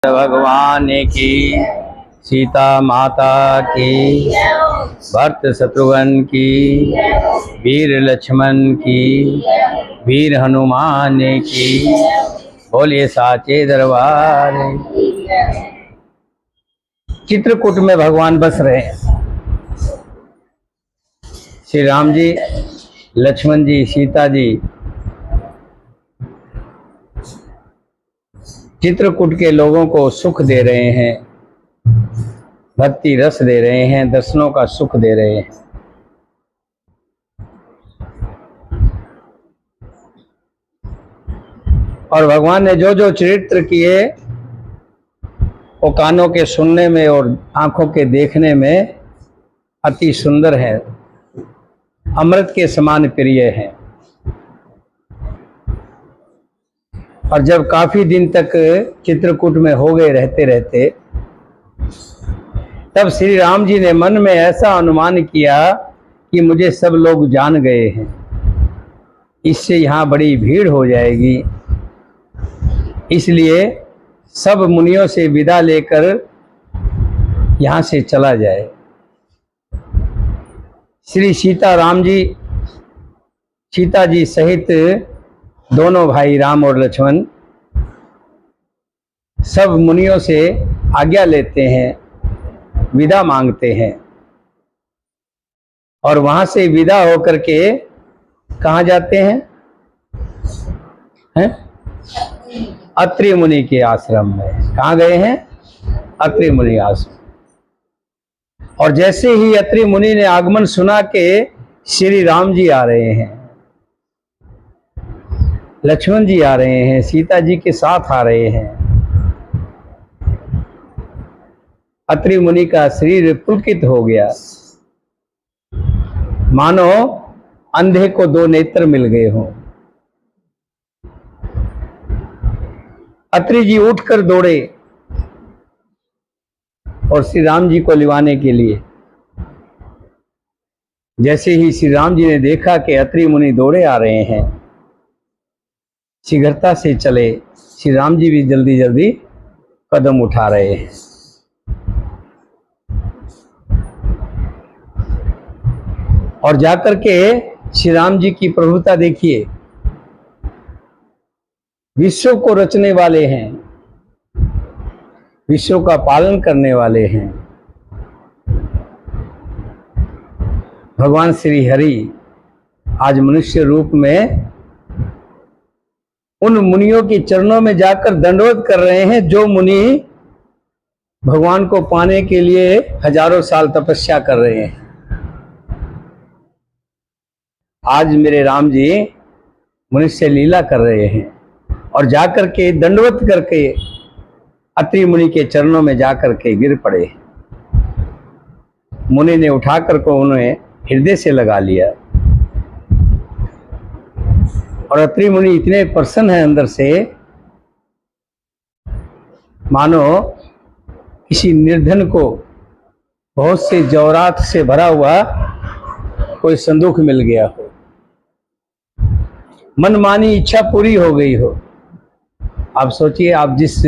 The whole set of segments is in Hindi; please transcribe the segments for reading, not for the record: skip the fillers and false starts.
भगवान की, सीता माता की, भरत शत्रुघ्न की, वीर लक्ष्मण की, वीर हनुमान की, बोलिए साचे दरबार। चित्रकूट में भगवान बस रहे हैं। श्री राम जी, लक्ष्मण जी, सीता जी चित्रकूट के लोगों को सुख दे रहे हैं, भक्ति रस दे रहे हैं, दर्शनों का सुख दे रहे हैं। और भगवान ने जो जो चरित्र किए वो कानों के सुनने में और आंखों के देखने में अति सुंदर है, अमृत के समान प्रिय है। और जब काफी दिन तक चित्रकूट में हो गए रहते रहते, तब श्री राम जी ने मन में ऐसा अनुमान किया कि मुझे सब लोग जान गए हैं, इससे यहाँ बड़ी भीड़ हो जाएगी, इसलिए सब मुनियों से विदा लेकर यहाँ से चला जाए। श्री सीता जी सहित दोनों भाई राम और लक्ष्मण सब मुनियों से आज्ञा लेते हैं, विदा मांगते हैं, और वहां से विदा होकर के कहाँ जाते हैं? अत्रि मुनि के आश्रम में। कहाँ गए हैं? अत्रि मुनि आश्रम। और जैसे ही अत्रि मुनि ने आगमन सुना के श्री राम जी आ रहे हैं, लक्ष्मण जी आ रहे हैं, सीता जी के साथ आ रहे हैं, अत्रि मुनि का शरीर पुलकित हो गया, मानो अंधे को दो नेत्र मिल गए हों। अत्रि जी उठकर दौड़े और श्री राम जी को लिवाने के लिए। जैसे ही श्री राम जी ने देखा कि अत्रि मुनि दौड़े आ रहे हैं, शीघ्रता से चले। श्री राम जी भी जल्दी जल्दी कदम उठा रहे हैं। और जाकर के श्री राम जी की प्रभुता देखिए, विश्व को रचने वाले हैं, विश्व का पालन करने वाले हैं। भगवान श्री हरि आज मनुष्य रूप में उन मुनियों के चरणों में जाकर दंडवत कर रहे हैं, जो मुनि भगवान को पाने के लिए हजारों साल तपस्या कर रहे हैं। आज मेरे राम जी मनुष्य लीला कर रहे हैं और जाकर के दंडवत करके अत्रि मुनि के चरणों में जाकर के गिर पड़े। मुनि ने उठाकर को उन्हें हृदय से लगा लिया। और अत्रि मुनि इतने प्रसन्न हैं अंदर से, मानो किसी निर्धन को बहुत से जौरात से भरा हुआ कोई संदूक मिल गया हो, मनमानी इच्छा पूरी हो गई हो। आप सोचिए, आप जिस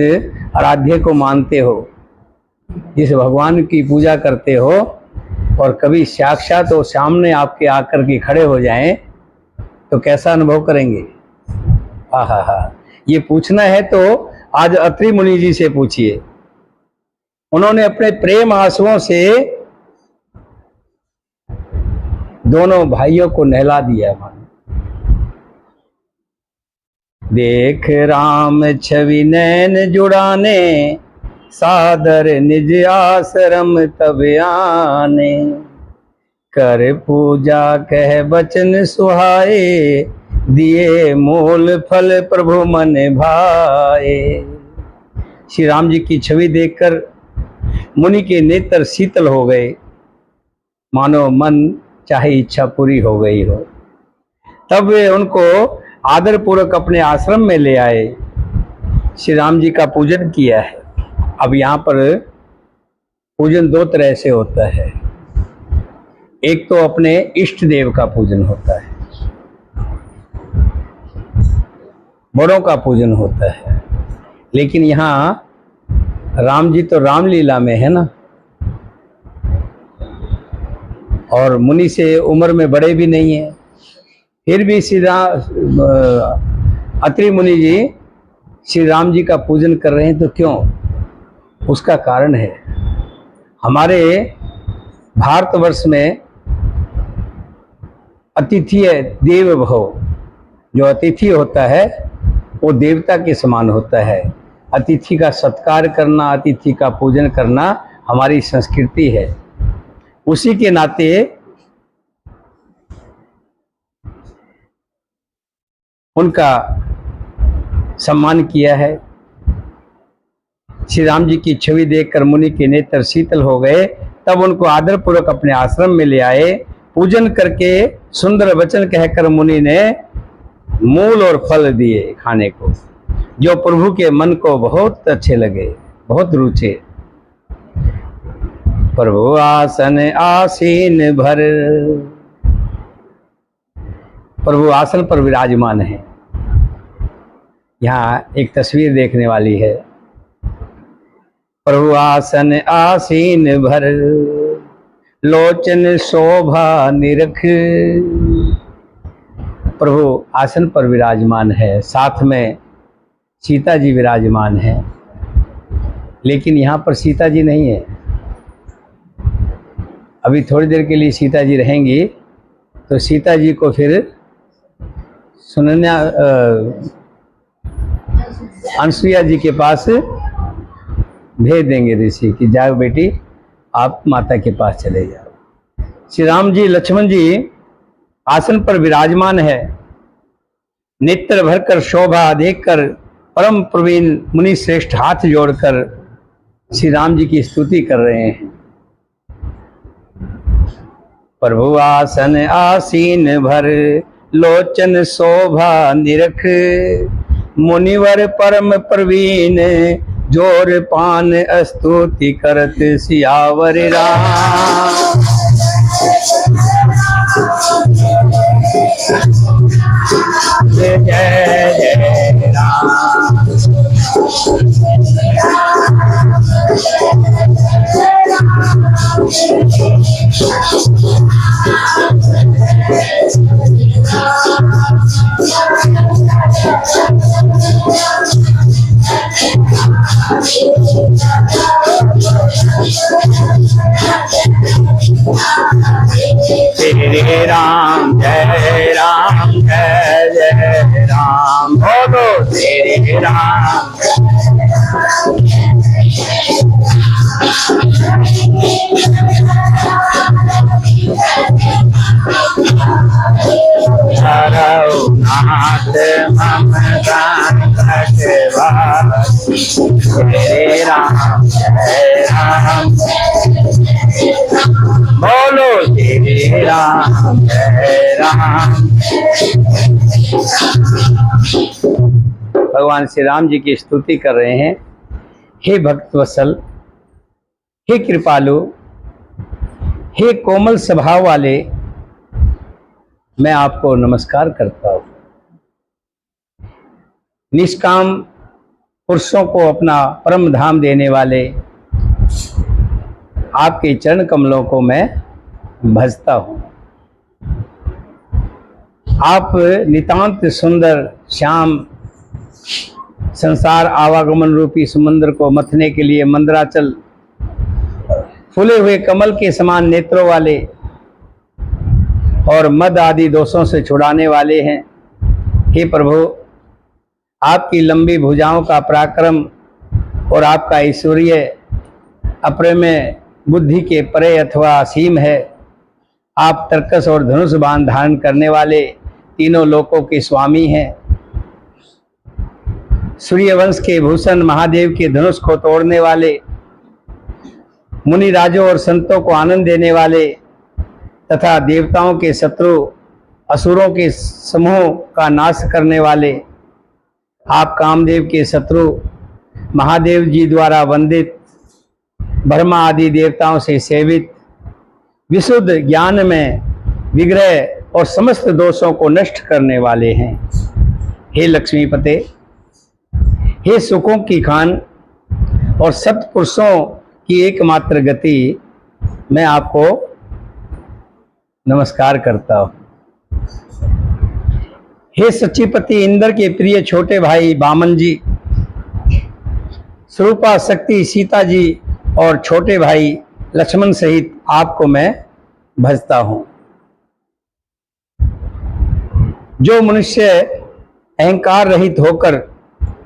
आराध्य को मानते हो, जिस भगवान की पूजा करते हो, और कभी साक्षात वो सामने आपके आकर के खड़े हो जाएं तो कैसा अनुभव करेंगे? हा। ये पूछना है तो आज अत्रि मुनि जी से पूछिए। उन्होंने अपने प्रेम आंसुओं से दोनों भाइयों को नहला दिया। देख राम छवि नैन जुड़ाने, सादर निज आश्रम तब आने, कर पूजा कह बचन सुहाए, दिए मूल फल प्रभु मन भाए। श्री राम जी की छवि देखकर मुनि के नेत्र शीतल हो गए, मानो मन चाहे इच्छा पूरी हो गई हो। तब वे उनको आदर पूर्वक अपने आश्रम में ले आए, श्री राम जी का पूजन किया है। अब यहाँ पर पूजन दो तरह से होता है। एक तो अपने इष्ट देव का पूजन होता है, बड़ों का पूजन होता है। लेकिन यहाँ राम जी तो रामलीला में है ना, और मुनि से उम्र में बड़े भी नहीं है, फिर भी अत्रि मुनि जी श्री राम जी का पूजन कर रहे हैं। तो क्यों? उसका कारण है, हमारे भारतवर्ष में अतिथि देव भव, जो अतिथि होता है वो देवता के समान होता है। अतिथि का सत्कार करना, अतिथि का पूजन करना हमारी संस्कृति है। उसी के नाते उनका सम्मान किया है। श्री राम जी की छवि देखकर मुनि के नेत्र शीतल हो गए। तब उनको आदरपूर्वक अपने आश्रम में ले आए। पूजन करके सुंदर वचन कहकर मुनि ने मूल और फल दिए खाने को, जो प्रभु के मन को बहुत अच्छे लगे, बहुत रुचे। प्रभु आसन आसीन भर, प्रभु आसन पर विराजमान है। यहाँ एक तस्वीर देखने वाली है। प्रभु आसन आसीन भर, लोचन शोभा निरख। प्रभु आसन पर विराजमान है, साथ में सीता जी विराजमान है, लेकिन यहाँ पर सीता जी नहीं है। अभी थोड़ी देर के लिए सीता जी रहेंगी, तो सीता जी को फिर सुनना अनसुईया जी के पास भेज देंगे ऋषि कि जाओ बेटी, आप माता के पास चले जाओ। श्री राम जी लक्ष्मण जी आसन पर विराजमान है। नेत्र भरकर शोभा देखकर परम प्रवीण मुनि श्रेष्ठ हाथ जोड़कर श्री राम जी की स्तुति कर रहे हैं। प्रभु आसन आसीन भर, लोचन शोभा निरख। मुनिवर परम प्रवीण, जोर पान स्तुति करत सियावर राम। जय जय राम। श्री राम जय राम, जय जय राम। बोलो श्री राम। नाथ श्री राम जय राम। बोलो श्री राम जय राम। भगवान श्री राम जी की स्तुति कर रहे हैं। हे भक्तवत्सल, हे कृपालु, हे कोमल स्वभाव वाले, मैं आपको नमस्कार करता हूँ। निष्काम पुरुषों को अपना परम धाम देने वाले आपके चरण कमलों को मैं भजता हूँ। आप नितांत सुंदर श्याम संसार आवागमन रूपी समुद्र को मथने के लिए मंदराचल, फूले हुए कमल के समान नेत्रों वाले और मद आदि दोषों से छुड़ाने वाले हैं। हे प्रभु, आपकी लंबी भुजाओं का पराक्रम और आपका ऐश्वर्य अपरिमेय बुद्धि के परे अथवा असीम है। आप तर्कस और धनुष बाण धारण करने वाले तीनों लोकों के स्वामी हैं। सूर्यवंश के भूषण महादेव के धनुष को तोड़ने वाले, मुनि राजों और संतों को आनंद देने वाले तथा देवताओं के शत्रु असुरों के समूह का नाश करने वाले, आप कामदेव के शत्रु महादेव जी द्वारा वंदित, ब्रह्मा आदि देवताओं से सेवित, विशुद्ध ज्ञान में विग्रह और समस्त दोषों को नष्ट करने वाले हैं। हे लक्ष्मीपते, हे सुखों की खान और सत्पुरुषों की एकमात्र गति, मैं आपको नमस्कार करता हूँ। हे सचिपति इंद्र के प्रिय छोटे भाई वामन जी, स्वरूपा शक्ति सीता जी और छोटे भाई लक्ष्मण सहित आपको मैं भजता हूं। जो मनुष्य अहंकार रहित होकर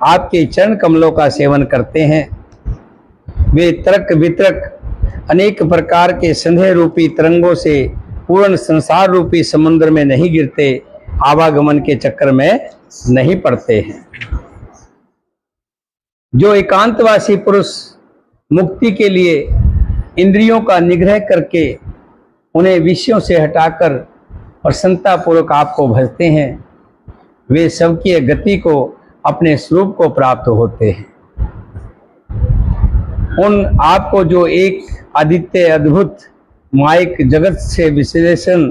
आपके चरण कमलों का सेवन करते हैं, वे तर्क वितर्क अनेक प्रकार के संदेह रूपी तरंगों से पूर्ण संसार रूपी समुद्र में नहीं गिरते, आवागमन के चक्कर में नहीं पड़ते हैं। जो एकांतवासी पुरुष मुक्ति के लिए इंद्रियों का निग्रह करके उन्हें विषयों से हटाकर प्रसन्नता पूर्वक आपको भजते हैं, वे सबकी गति को अपने स्वरूप को प्राप्त होते हैं। उन आपको जो एक आदित्य अद्भुत मायिक जगत से विश्लेषण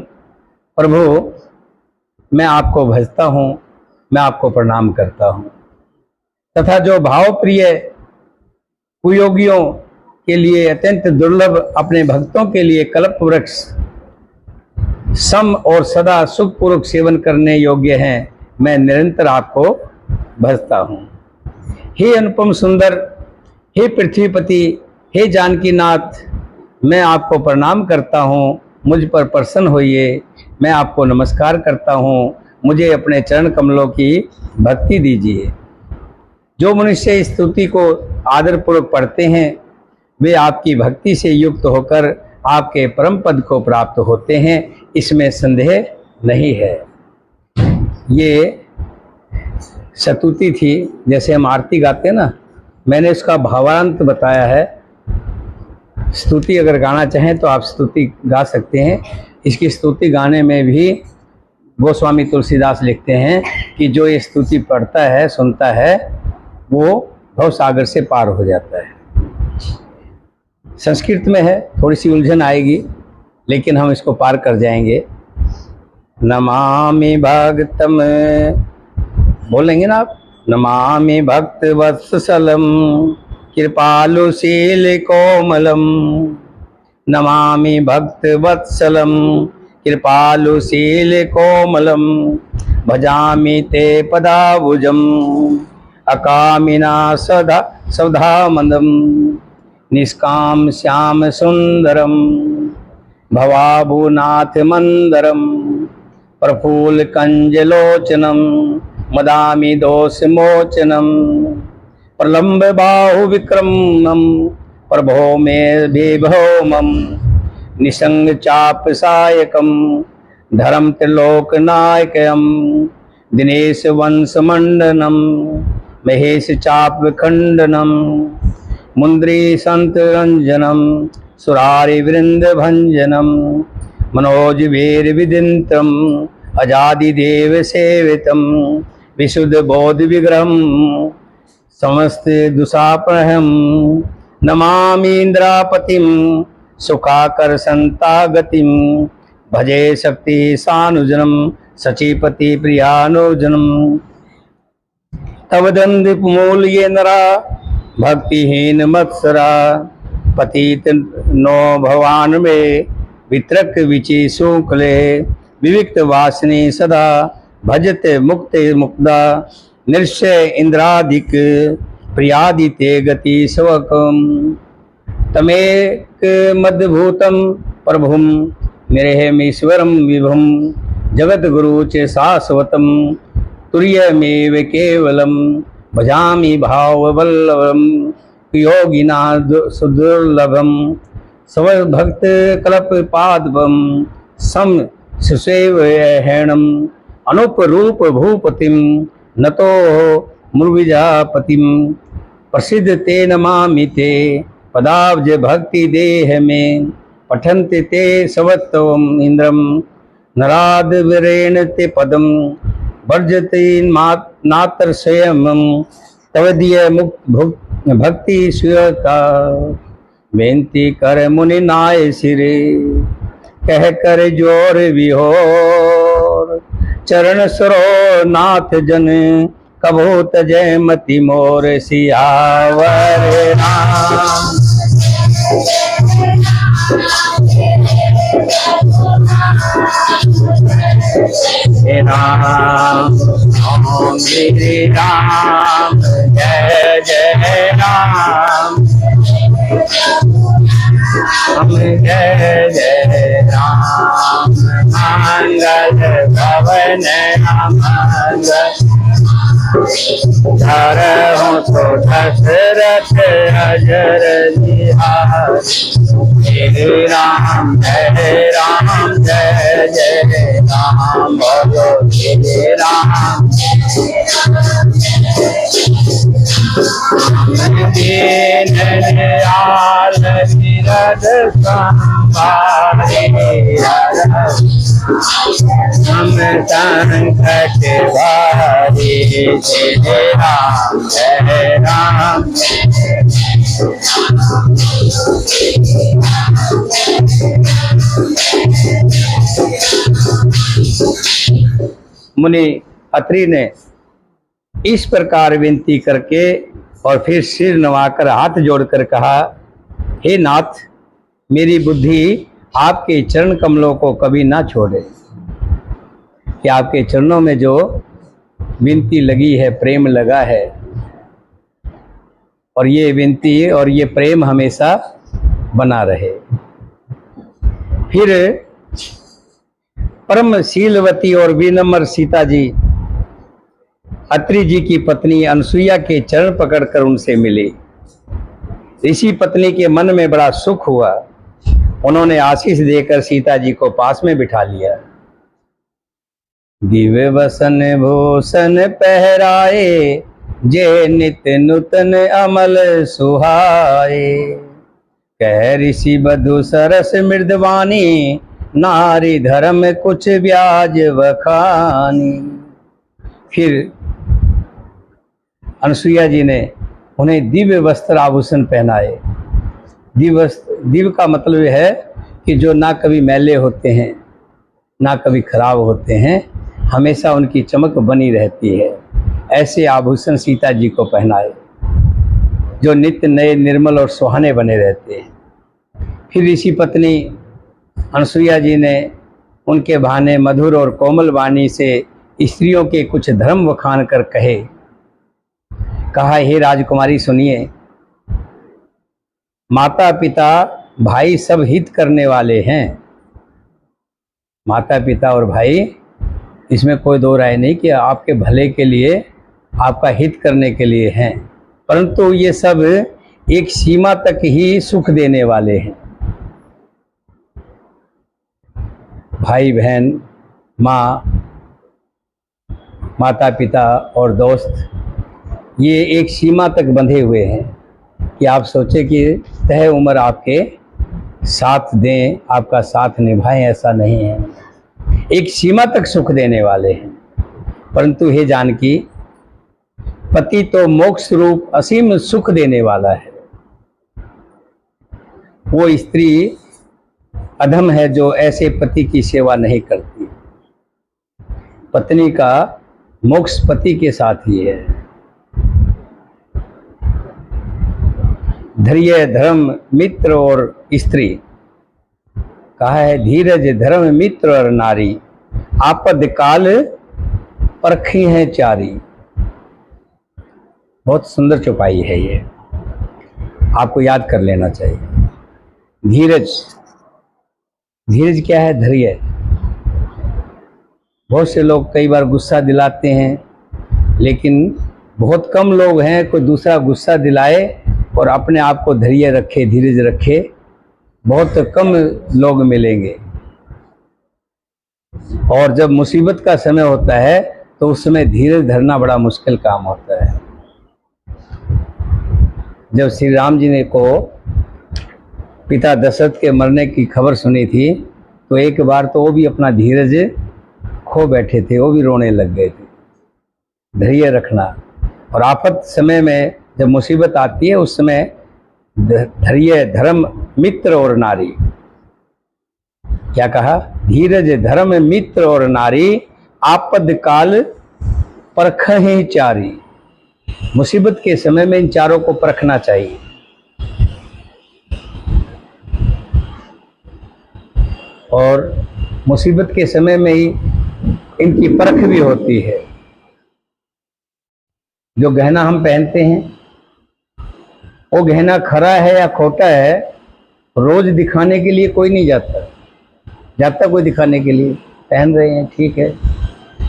प्रभु, मैं आपको भजता हूँ, मैं आपको प्रणाम करता हूँ। तथा जो भाव प्रिय कुयोगियों के लिए अत्यंत दुर्लभ अपने भक्तों के लिए कल्प वृक्ष सम और सदा सुखपूर्वक सेवन करने योग्य हैं, मैं निरंतर आपको भजता हूँ। हे अनुपम सुंदर, हे पृथ्वीपति, हे जानकीनाथ, मैं आपको प्रणाम करता हूँ, मुझ पर प्रसन्न होइए, मैं आपको नमस्कार करता हूँ, मुझे अपने चरण कमलों की भक्ति दीजिए। जो मनुष्य इस स्तुति को आदरपूर्वक पढ़ते हैं, वे आपकी भक्ति से युक्त होकर आपके परम पद को प्राप्त होते हैं, इसमें संदेह नहीं है। ये स्तुति थी, जैसे हम आरती गाते हैं ना, मैंने इसका भावांत बताया है। स्तुति अगर गाना चाहें तो आप स्तुति गा सकते हैं। इसकी स्तुति गाने में भी गोस्वामी तुलसीदास लिखते हैं कि जो ये स्तुति पढ़ता है, सुनता है, वो भव सागर से पार हो जाता है। संस्कृत में है, थोड़ी सी उलझन आएगी, लेकिन हम इसको पार कर जाएंगे। नमामि भक्तम, बोलेंगे ना आप, नमामि भक्त वत्सलम कृपालुशील कोमलम, नमामि भक्त वत्सलम कृपालुशील कोमलम, भजामि ते पदाबुजम अकामिना सदा सौधा मंदम, निष्काम श्याम सुंदरम भवाभुनाथ मंदरम, प्रफुल्ल कंजलोचनम मदामि दोष मोचनम, प्रलंब बाहु विक्रमम प्रभो मे विभौमम, निसंग चाप सायकम धर्म त्रिलोक नायकम, दिनेश वंश मंडनम महेश चाप खंडनम, मुंद्री संत रंजनम सुरारि वृंद भंजनम, मनोज वीर विदिंतम अजादि देव सेवितम, विशुद्ध बोध विग्रहम समस्त दुषापहम, नमामि इंद्रापतिम सुखाकर संतागतिम, भजे शक्ति सानुजनम सचीपति प्रियानुजनम, तव दंड मूल ये नरा भक्तिहीन मत्सरा, पतित नो भवान में वितरक विचि शुक्ले, विविक्त वासनी सदा भजते मुक्त मुक्ता, निश्चय इंद्रादिक प्रियादिते गति स्वकम, तमेक मद्भूतम प्रभुम निरहमीश्वरम विभुम, जगत गुरु च शाश्वतम तुर्यमेव केवलम, भजामि भाववल्लभम योगिना सुदुर्लभम, सव भक्त कल्प पादपम सम सुसेव हेणम, अनुप रूप भूपतिम नतो मुर्विजापतिम, प्रसिद्ध ते नमामि ते पदाब्ज भक्ति देह में, पठन्ति ते सवत्वम इंद्रम नराद वीरेण ते पदम, वर्जते नात्र स्वयं तवदीय मुक्त भक्ति स्वीयता, बेनती कर मुनि नाय सिरे कह कर जोर विहोर, चरण सरो नाथ जन कबो तजय मति मोर, सियावर राम। राम, ओम श्री राम, जय जय राम, जय जय राम। मंगल भवन मंगल धरहु तो दशरथ अजर निहार। श्री राम जय राम, बोलो श्री राम। दीन दयाल विरद संभारे, हम संकट भारे। जय राम जय राम। मुनि अत्रि ने इस प्रकार विनती करके और फिर सिर नवाकर हाथ जोड़कर कहा, हे नाथ, मेरी बुद्धि आपके चरण कमलों को कभी ना छोड़े। कि आपके चरणों में जो विनती लगी है, प्रेम लगा है, और ये विनती और ये प्रेम हमेशा बना रहे। फिर परम शीलवती और विनम्र सीता जी अत्रि जी की पत्नी अनसुईया के चरण पकड़कर उनसे मिली। ऋषि पत्नी के मन में बड़ा सुख हुआ। उन्होंने आशीष देकर सीता जी को पास में बिठा लिया। दिव्य वसन भूषण पहराए, जे नित्य नूतन अमल सुहाए। कह ऋषि बधु सरस मृदवानी, नारी धर्म कुछ ब्याज वखानी। फिर अनसुईया जी ने उन्हें दिव्य वस्त्र आभूषण पहनाए। दिव्य का मतलब यह है कि जो ना कभी मैले होते हैं, ना कभी खराब होते हैं, हमेशा उनकी चमक बनी रहती है। ऐसे आभूषण सीता जी को पहनाए जो नित्य नए, निर्मल और सुहाने बने रहते हैं। फिर ऋषि पत्नी अनसुईया जी ने उनके बहाने मधुर और कोमल वाणी से स्त्रियों के कुछ धर्म बखान कर कहा, हे राजकुमारी सुनिए, माता पिता भाई सब हित करने वाले हैं। माता पिता और भाई, इसमें कोई दो राय नहीं कि आपके भले के लिए, आपका हित करने के लिए हैं, परंतु ये सब एक सीमा तक ही सुख देने वाले हैं। भाई बहन, माँ, माता पिता और दोस्त, ये एक सीमा तक बंधे हुए हैं कि आप सोचें कि तय उम्र आपके साथ दें, आपका साथ निभाएं, ऐसा नहीं है। एक सीमा तक सुख देने वाले हैं। परंतु हे जानकी, पति तो मोक्ष रूप असीम सुख देने वाला है। वो स्त्री अधम है जो ऐसे पति की सेवा नहीं करती। पत्नी का मोक्ष पति के साथ ही है। धैर्य धर्म मित्र और स्त्री, कहा है धीरज धर्म मित्र और नारी, आपद काल परखी है चारी। बहुत सुंदर चौपाई है ये, आपको याद कर लेना चाहिए। धीरज, धीरज क्या है? धैर्य। बहुत से लोग कई बार गुस्सा दिलाते हैं, लेकिन बहुत कम लोग हैं कोई दूसरा गुस्सा दिलाए और अपने आप को धैर्य रखे, धीरज रखे। बहुत कम लोग मिलेंगे। और जब मुसीबत का समय होता है तो उस समय धीरज धरना बड़ा मुश्किल काम होता है। जब श्री राम जी ने को पिता दशरथ के मरने की खबर सुनी थी, तो एक बार तो वो भी अपना धीरज खो बैठे थे, वो भी रोने लग गए थे। धैर्य रखना, और आफत समय में जब मुसीबत आती है उस समय धैर्य धर्म मित्र और नारी। क्या कहा? धीरज धर्म मित्र और नारी, आपद काल परखहि चारी। मुसीबत के समय में इन चारों को परखना चाहिए। और मुसीबत के समय में ही इनकी परख भी होती है। जो गहना हम पहनते हैं वो गहना खरा है या खोटा है, रोज दिखाने के लिए कोई नहीं जाता कोई दिखाने के लिए, पहन रहे हैं ठीक है।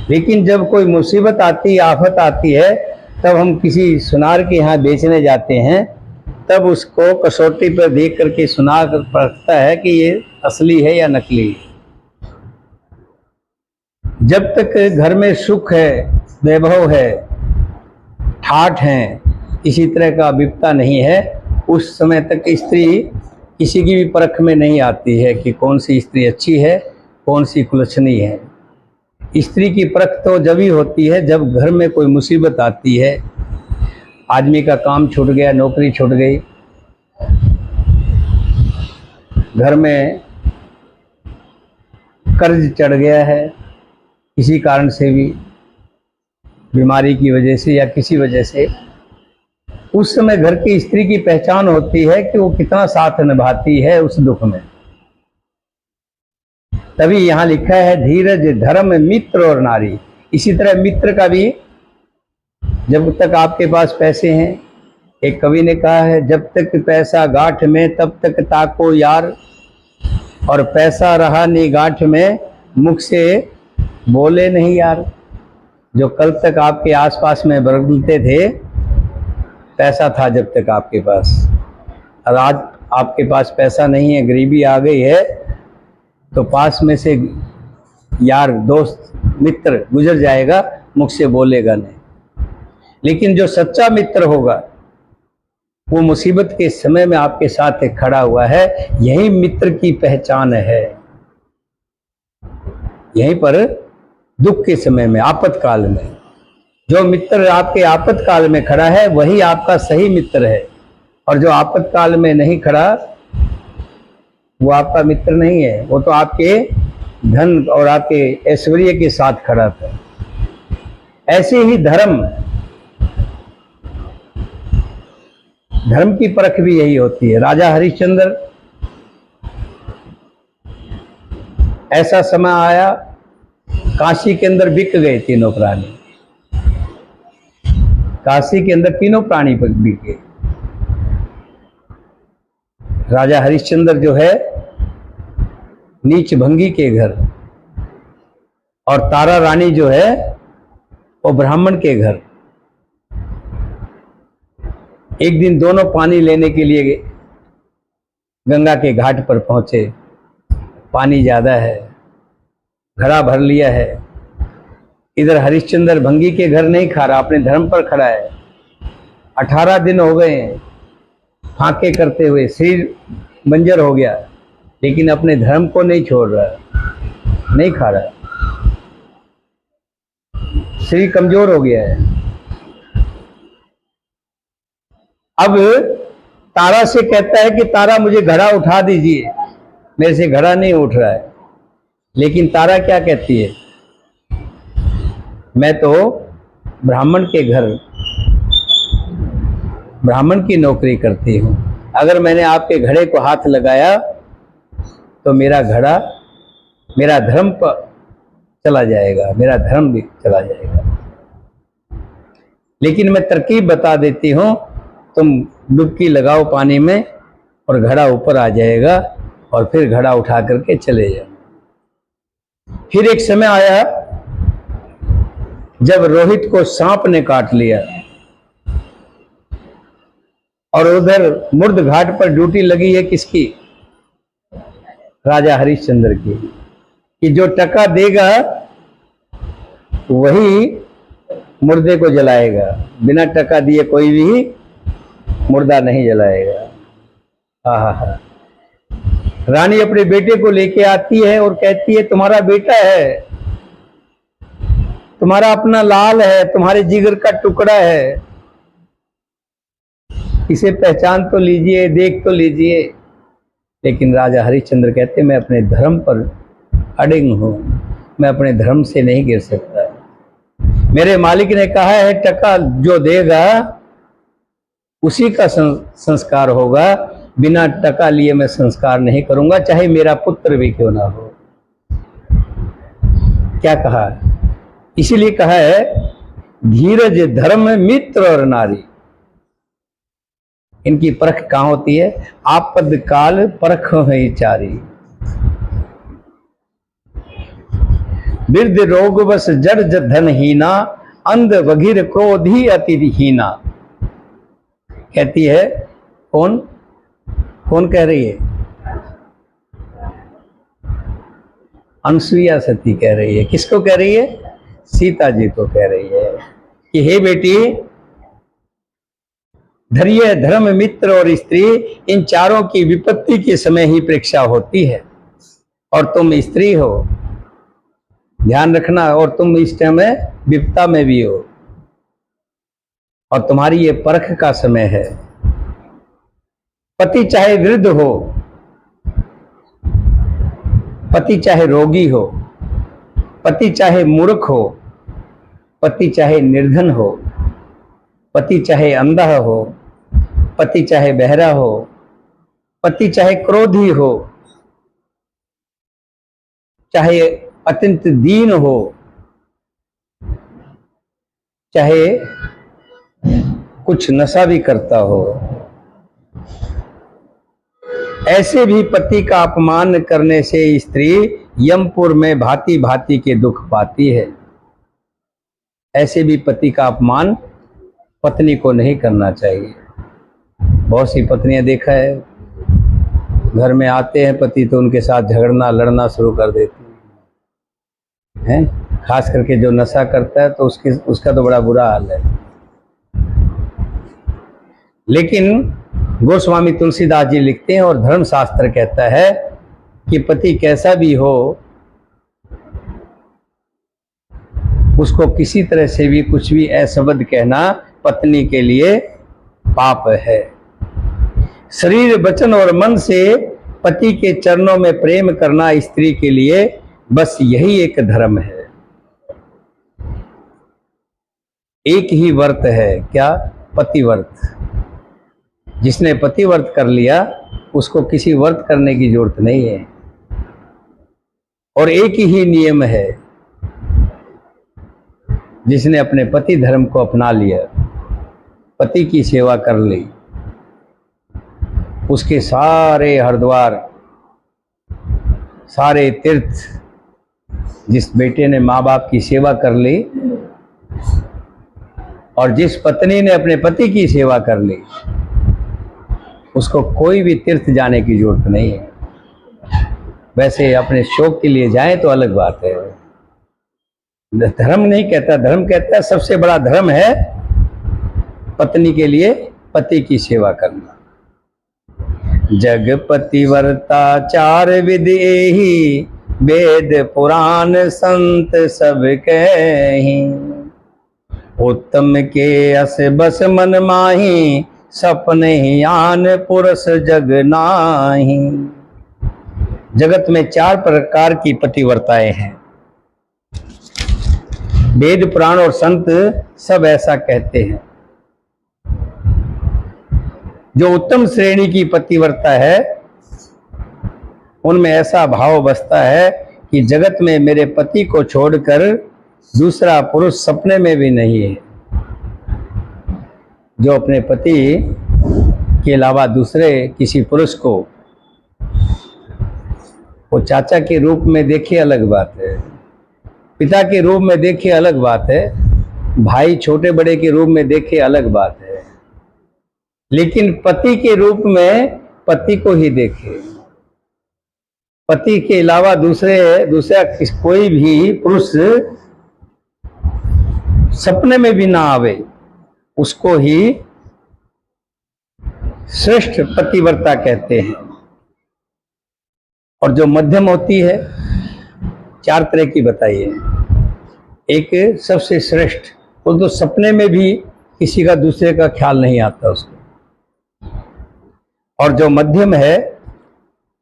लेकिन जब कोई मुसीबत आती है, आफत आती है, तब हम किसी सुनार के यहाँ बेचने जाते हैं, तब उसको कसौटी पर देख करके सुनार परखता है कि ये असली है या नकली है। जब तक घर में सुख है, वैभव है, ठाठ है, किसी तरह का विपदा नहीं है, उस समय तक स्त्री किसी की भी परख में नहीं आती है कि कौन सी स्त्री अच्छी है, कौन सी कुलच्छनी है। स्त्री की परख तो जब ही होती है जब घर में कोई मुसीबत आती है, आदमी का काम छूट गया, नौकरी छूट गई, घर में कर्ज चढ़ गया है, किसी कारण से भी, बीमारी की वजह से या किसी वजह से, उस समय घर की स्त्री की पहचान होती है कि वो कितना साथ निभाती है उस दुख में। तभी यहाँ लिखा है धीरज धर्म मित्र और नारी। इसी तरह मित्र का भी, जब तक आपके पास पैसे हैं, एक कवि ने कहा है जब तक पैसा गांठ में तब तक ताको यार, और पैसा रहा नहीं गांठ में मुख से बोले नहीं यार। जो कल तक आपके आसपास में बरगलते थे, पैसा था जब तक आपके पास, और आज आपके पास पैसा नहीं है, गरीबी आ गई है, तो पास में से यार, दोस्त, मित्र गुजर जाएगा, मुख से बोलेगा नहीं। लेकिन जो सच्चा मित्र होगा वो मुसीबत के समय में आपके साथ खड़ा हुआ है, यही मित्र की पहचान है। यहीं पर दुख के समय में, आपातकाल में जो मित्र आपके आपातकाल में खड़ा है वही आपका सही मित्र है, और जो आपातकाल में नहीं खड़ा वो आपका मित्र नहीं है, वो तो आपके धन और आपके ऐश्वर्य के साथ खड़ा था। ऐसे ही धर्म की परख भी यही होती है। राजा हरिश्चंद्र, ऐसा समय आया काशी के अंदर बिक गए तीनों प्राणी, काशी के अंदर तीनों प्राणी पर बिक गए। राजा हरिश्चंद्र जो है नीच भंगी के घर, और तारा रानी जो है वो ब्राह्मण के घर। एक दिन दोनों पानी लेने के लिए गंगा के घाट पर पहुंचे। पानी ज्यादा है, घड़ा भर लिया है। इधर हरिश्चंद्र भंगी के घर नहीं खा रहा, अपने धर्म पर खड़ा है। 18 दिन हो गए फांके करते हुए, शरीर बंजर हो गया, लेकिन अपने धर्म को नहीं छोड़ रहा, नहीं खा रहा, शरीर कमजोर हो गया है। अब तारा से कहता है कि तारा मुझे घड़ा उठा दीजिए, मेरे से घड़ा नहीं उठ रहा है। लेकिन तारा क्या कहती है, मैं तो ब्राह्मण के घर, ब्राह्मण की नौकरी करती हूँ, अगर मैंने आपके घड़े को हाथ लगाया तो मेरा घड़ा, मेरा धर्म पर चला जाएगा, मेरा धर्म भी चला जाएगा। लेकिन मैं तरकीब बता देती हूँ, तुम डुबकी लगाओ पानी में और घड़ा ऊपर आ जाएगा, और फिर घड़ा उठा करके चले जाओ। फिर एक समय आया जब रोहित को सांप ने काट लिया, और उधर मुर्द घाट पर ड्यूटी लगी है किसकी, राजा हरिश्चंद्र की, कि जो टका देगा वही मुर्दे को जलाएगा, बिना टका दिए कोई भी मुर्दा नहीं जलाएगा। हा। रानी अपने बेटे को लेके आती है और कहती है तुम्हारा बेटा है, तुम्हारा अपना लाल है, तुम्हारे जिगर का टुकड़ा है, इसे पहचान तो लीजिए, देख तो लीजिए। लेकिन राजा हरिश्चंद्र कहते मैं अपने धर्म पर अडिग हूं, मैं अपने धर्म से नहीं गिर सकता। मेरे मालिक ने कहा है टका जो देगा उसी का संस्कार होगा, बिना टका लिए मैं संस्कार नहीं करूंगा, चाहे मेरा पुत्र भी क्यों ना हो। क्या कहा, इसीलिए कहा है धीरज धर्म मित्र और नारी। इनकी परख कहां होती है? आपद काल परख है चारी। वृद्ध रोग बस जड़ धन हीना, अंध बघिर क्रोधी अति हीना। कहती है कौन कौन कह रही है? अनसुईया सती कह रही है। किसको कह रही है? सीता जी को कह रही है कि हे बेटी, धैर्य धर्म मित्र और स्त्री, इन चारों की विपत्ति के समय ही परीक्षा होती है। और तुम स्त्री हो, ध्यान रखना, और तुम इस टाइम में विपत्ता में भी हो, और तुम्हारी ये परख का समय है। पति चाहे वृद्ध हो, पति चाहे रोगी हो, पति चाहे मूर्ख हो, पति चाहे निर्धन हो, पति चाहे अंधा हो, पति चाहे बहरा हो, पति चाहे क्रोधी हो, चाहे अत्यंत दीन हो, चाहे कुछ नशा भी करता हो, ऐसे भी पति का अपमान करने से स्त्री यमपुर में भांति भांति के दुख पाती है। ऐसे भी पति का अपमान पत्नी को नहीं करना चाहिए। बहुत सी पत्नियां देखा है, घर में आते हैं पति तो उनके साथ झगड़ना लड़ना शुरू कर देती हैं। खास करके जो नशा करता है तो उसका तो बड़ा बुरा हाल है। लेकिन गोस्वामी तुलसीदास जी लिखते हैं और धर्मशास्त्र कहता है कि पति कैसा भी हो, उसको किसी तरह से भी कुछ भी अशब्द कहना पत्नी के लिए पाप है। शरीर वचन और मन से पति के चरणों में प्रेम करना स्त्री के लिए बस यही एक धर्म है। एक ही व्रत है, क्या? पतिव्रत। जिसने पतिव्रत कर लिया उसको किसी व्रत करने की जरूरत नहीं है। और एक ही नियम है, जिसने अपने पति धर्म को अपना लिया, पति की सेवा कर ली, उसके सारे हरिद्वार, सारे तीर्थ, जिस बेटे ने माँ बाप की सेवा कर ली और जिस पत्नी ने अपने पति की सेवा कर ली, उसको कोई भी तीर्थ जाने की जरूरत नहीं है। वैसे अपने शौक के लिए जाए तो अलग बात है। धर्म नहीं कहता, धर्म कहता है सबसे बड़ा धर्म है पत्नी के लिए पति की सेवा करना। जग पतिव्रता चार विधि एहि, वेद पुराण संत सब कहि। उत्तम के अस बस मन माही, सपने ही आन पुरुष जग नाही। जगत में चार प्रकार की पतिव्रताएं हैं। वेद पुराण और संत सब ऐसा कहते हैं। जो उत्तम श्रेणी की पतिव्रता है, उनमें ऐसा भाव बसता है कि जगत में मेरे पति को छोड़कर दूसरा पुरुष सपने में भी नहीं है। जो अपने पति के अलावा दूसरे किसी पुरुष को वो चाचा के रूप में देखे अलग बात है, पिता के रूप में देखे अलग बात है, भाई छोटे बड़े के रूप में देखे अलग बात है, लेकिन पति के रूप में पति को ही देखे। पति के अलावा दूसरा कोई भी पुरुष सपने में भी ना आवे, उसको ही श्रेष्ठ पतिव्रता कहते हैं। और जो मध्यम होती है, चार तरह की बताइए। एक सबसे श्रेष्ठ, वो तो सपने में भी किसी का दूसरे का ख्याल नहीं आता उसको। और जो मध्यम है,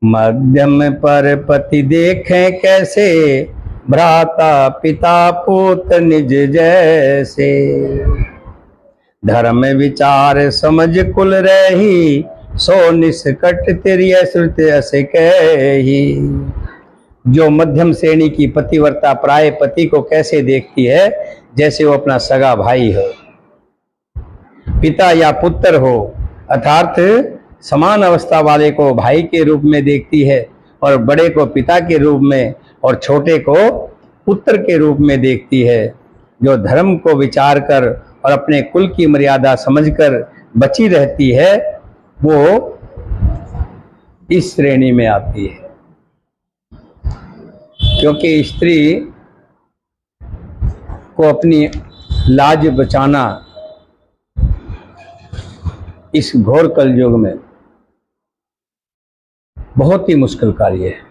मध्यम पर पति देखें कैसे, भ्राता पिता पुत निज जैसे। धर्म विचार समझ कुल रही, सो निष्कट तिर्य श्रुत अस कही। जो मध्यम श्रेणी की पतिव्रता प्राय पति को कैसे देखती है, जैसे वो अपना सगा भाई हो, पिता या पुत्र हो, अर्थात समान अवस्था वाले को भाई के रूप में देखती है और बड़े को पिता के रूप में और छोटे को पुत्र के रूप में देखती है। जो धर्म को विचार कर और अपने कुल की मर्यादा समझकर बची रहती है, वो इस श्रेणी में आती है। क्योंकि स्त्री को अपनी लाज बचाना इस घोर कलयुग में बहुत ही मुश्किल कार्य है।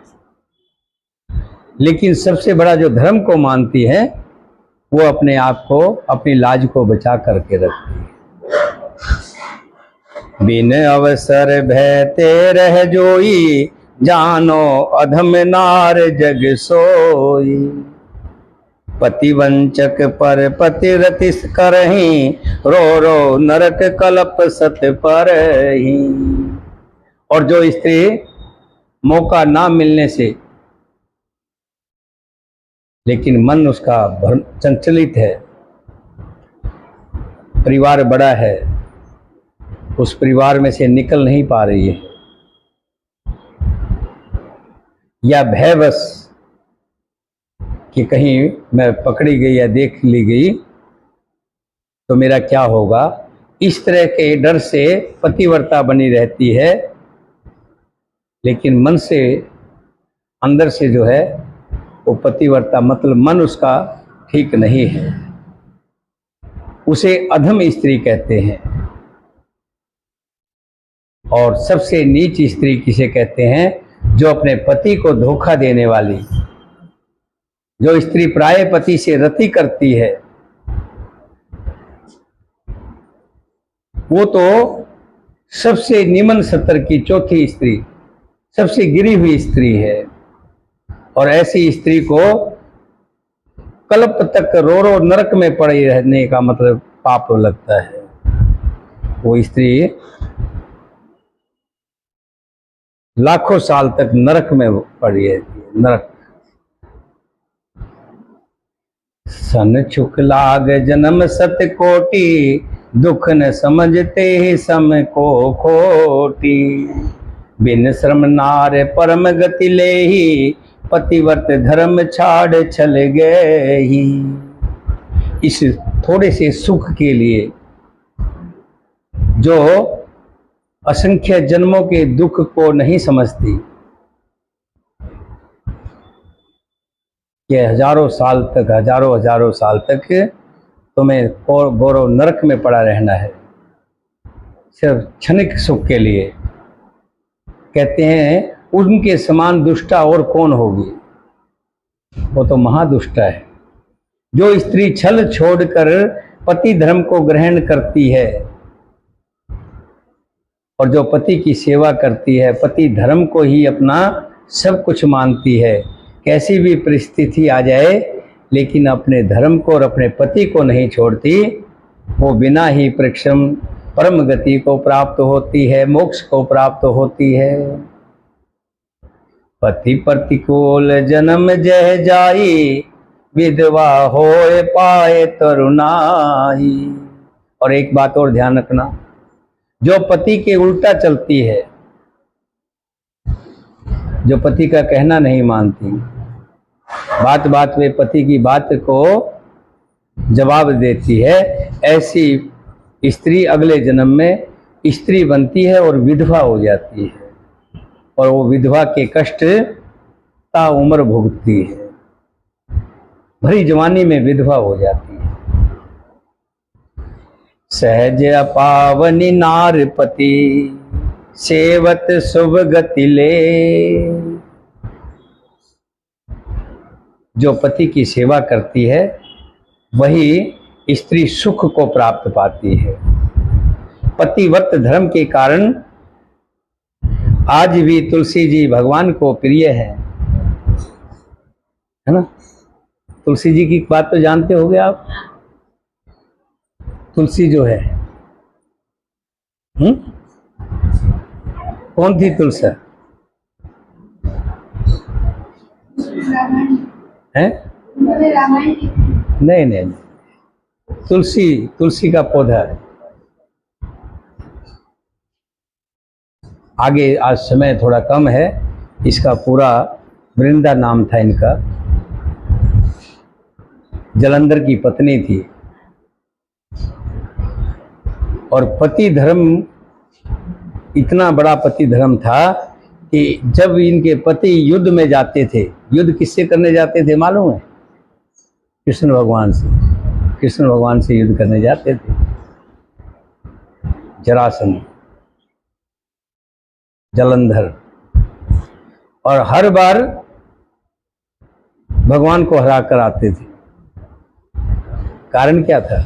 लेकिन सबसे बड़ा जो धर्म को मानती है, वो अपने आप को, अपनी लाज को बचा करके रखती है। बिन अवसर भयते रह जोई, जानो अधम नार जग सोई। पतिवंचक पर पतिरति करही, रो रो नरक कलप सत पर ही। और जो स्त्री मौका ना मिलने से, लेकिन मन उसका संचलित है, परिवार बड़ा है, उस परिवार में से निकल नहीं पा रही है, या भयवश कि कहीं मैं पकड़ी गई या देख ली गई तो मेरा क्या होगा, इस तरह के डर से पतिव्रता बनी रहती है। लेकिन मन से, अंदर से जो है वो पतिव्रता, मतलब मन उसका ठीक नहीं है, उसे अधम स्त्री कहते हैं। और सबसे नीच स्त्री किसे कहते हैं? जो अपने पति को धोखा देने वाली। जो स्त्री प्राय पति से रति करती है, वो तो सबसे निम्न स्तर की चौथी स्त्री, सबसे गिरी हुई स्त्री है। और ऐसी स्त्री को कल्प तक रो रो नरक में पड़ी रहने का मतलब पाप लगता है। वो स्त्री लाखों साल तक नरक में पड़ी रहती है, नरक। सन छुक लाग जन्म सत कोटि, दुख न समझते ही सम को खोटी। बिन श्रम नार परम गति ले ही, पतिव्रत धर्म छाड़ चल गए ही। इस थोड़े से सुख के लिए जो असंख्य जन्मों के दुख को नहीं समझती, कि हजारों साल तक, हजारों साल तक तुम्हें गौरव नरक में पड़ा रहना है, सिर्फ क्षणिक सुख के लिए। कहते हैं उनके समान दुष्टा और कौन होगी, वो तो महादुष्टा है। जो स्त्री छल छोड़कर पति धर्म को ग्रहण करती है और जो पति की सेवा करती है, पति धर्म को ही अपना सब कुछ मानती है, कैसी भी परिस्थिति आ जाए लेकिन अपने धर्म को और अपने पति को नहीं छोड़ती, वो बिना ही परिश्रम परम गति को प्राप्त होती है, मोक्ष को प्राप्त होती है। पति प्रतिकूल जन्म जह जाई, विधवा होए पाए तरुणाई। और एक बात और ध्यान रखना, जो पति के उल्टा चलती है, जो पति का कहना नहीं मानती, बात बात में पति की बात को जवाब देती है, ऐसी स्त्री अगले जन्म में स्त्री बनती है और विधवा हो जाती है। और वो विधवा के कष्ट ता उम्र भुगतती है, भरी जवानी में विधवा हो जाती है। सहज अपावनी नार पति, सेवत शुभ गति ले। जो पति की सेवा करती है वही स्त्री सुख को प्राप्त पाती है। पतिव्रत धर्म के कारण आज भी तुलसी जी भगवान को प्रिय है ना। तुलसी जी की बात तो जानते होंगे आप। तुलसी जो है, कौन थी तुलसी? हैं? नहीं नहीं, तुलसी का पौधा है। आगे आज समय थोड़ा कम है। इसका पूरा वृंदा नाम था इनका। जलंधर की पत्नी थी और पति धर्म इतना बड़ा पति धर्म था कि जब इनके पति युद्ध में जाते थे, युद्ध किससे करने जाते थे मालूम है? कृष्ण भगवान से। कृष्ण भगवान से युद्ध करने जाते थे। जरासंध, जलंधर, और हर बार भगवान को हरा कर आते थे। कारण क्या था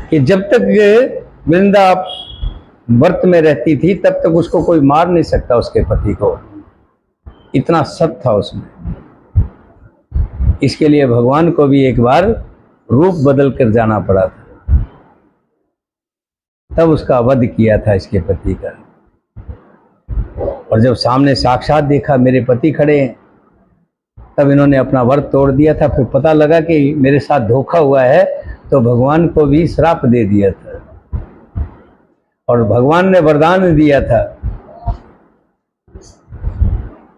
कि जब तक वृंदा व्रत में रहती थी तब तक उसको कोई मार नहीं सकता, उसके पति को। इतना सत था उसमें। इसके लिए भगवान को भी एक बार रूप बदल कर जाना पड़ा था, तब उसका वध किया था इसके पति का। और जब सामने साक्षात देखा मेरे पति खड़े हैं, तब इन्होंने अपना व्रत तोड़ दिया था। फिर पता लगा कि मेरे साथ धोखा हुआ है, तो भगवान को भी श्राप दे दिया था। और भगवान ने वरदान दिया था,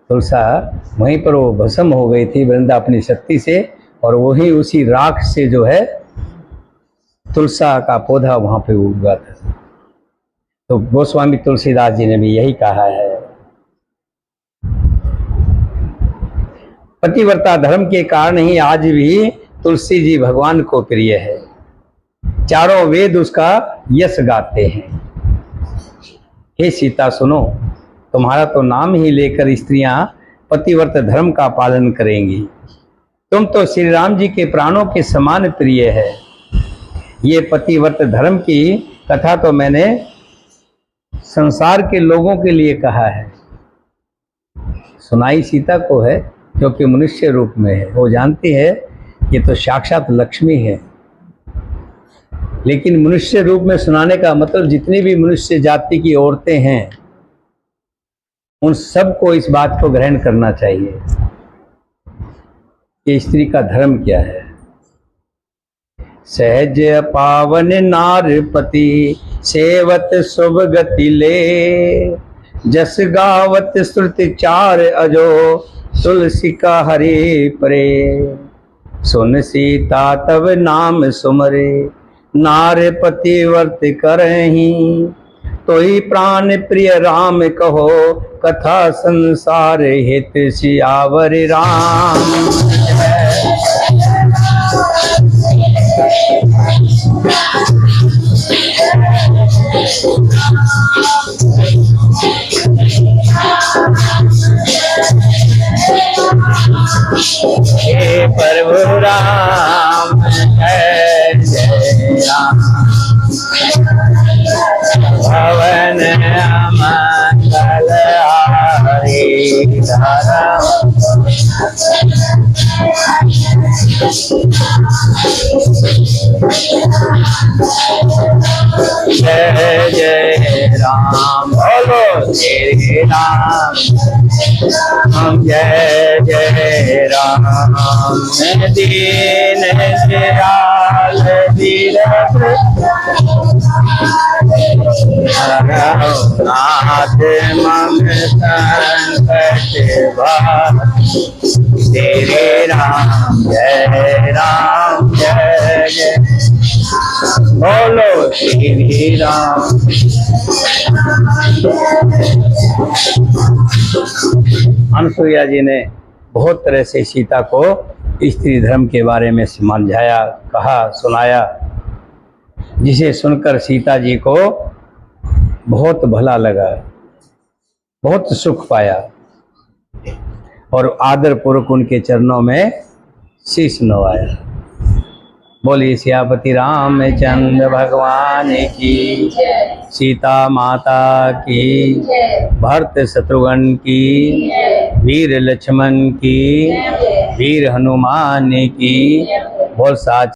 तुलसा वहीं पर वो भस्म हो गई थी वृंदा अपनी शक्ति से, और वही उसी राख से जो है तुलसा का पौधा वहां पे उगा था। तो गोस्वामी तुलसीदास जी ने भी यही कहा है। पतिव्रता धर्म के कारण ही आज भी तुलसी जी भगवान को प्रिय है। चारों वेद उसका यश गाते हैं। हे सीता सुनो, तुम्हारा तो नाम ही लेकर स्त्रियां पतिव्रत धर्म का पालन करेंगी। तुम तो श्री राम जी के प्राणों के समान प्रिय है। ये पतिव्रत धर्म की कथा तो मैंने संसार के लोगों के लिए कहा है, सुनाई सीता को है, क्योंकि मनुष्य रूप में है। वो जानती है ये तो साक्षात लक्ष्मी है। लेकिन मनुष्य रूप में सुनाने का मतलब जितनी भी मनुष्य जाति की औरतें हैं उन सबको इस बात को ग्रहण करना चाहिए कि स्त्री का धर्म क्या है। सहज पावन नारपति सेवत शुभ गति ले, जस गावत श्रुति चार अजो तुलसी का हरि परे। सुन सीता तब नाम सुमरे, नारपति वर्त करही। तो ही प्राण प्रिय राम कहो, कथा संसार हित सियावर राम। हे प्रभु राम जय जय राम, भवन मंगल हरि धारा। जय जय राम, बोलो श्री राम। जय जय राम, दीन दयाल दीरथ नाथ मम संकट भार। तेरे राम जय राम जय जय, बोलो श्री राम। अनुसुईया जी ने बहुत तरह से सीता को स्त्री धर्म के बारे में समझाया, कहा, सुनाया, जिसे सुनकर सीता जी को बहुत भला लगा, बहुत सुख पाया और आदर पूर्वक उनके चरणों में शीश नवाया। बोलिए सियापति रामचंद्र भगवान की, सीता माता की, भरत शत्रुघ्न की, वीर लक्ष्मण की, वीर हनुमान की। बोल साच